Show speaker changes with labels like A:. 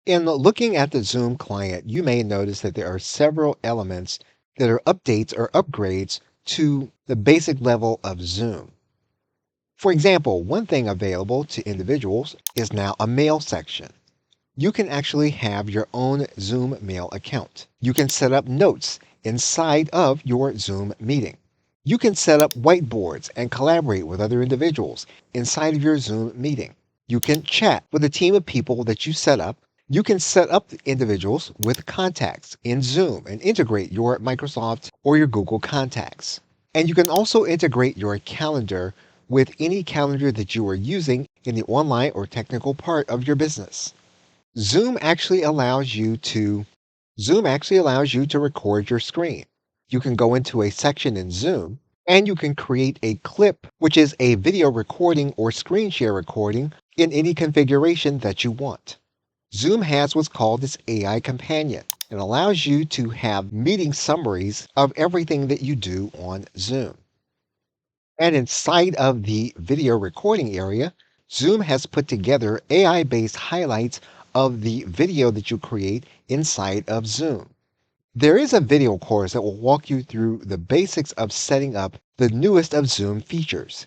A: In looking at the Zoom client, you may notice that there are several elements that are updates or upgrades to the basic level of Zoom. For example, one thing available to individuals is now a mail section. You can actually have your own Zoom mail account. You can set up notes inside of your Zoom meeting. You can set up whiteboards and collaborate with other individuals inside of your Zoom meeting. You can chat with a team of people that you set up. You can set up individuals with contacts in Zoom and integrate your Microsoft or your Google contacts. And you can also integrate your calendar with any calendar that you are using in the online or technical part of your business. Zoom actually allows you to Zoom actually allows you to record your screen. You can go into a section in Zoom and you can create a clip, which is a video recording or screen share recording in any configuration that you want. Zoom has what's called its AI companion. It allows you to have meeting summaries of everything that you do on Zoom. And inside of the video recording area, Zoom has put together AI-based highlights of the video that you create inside of Zoom. There is a video course that will walk you through the basics of setting up the newest of Zoom features.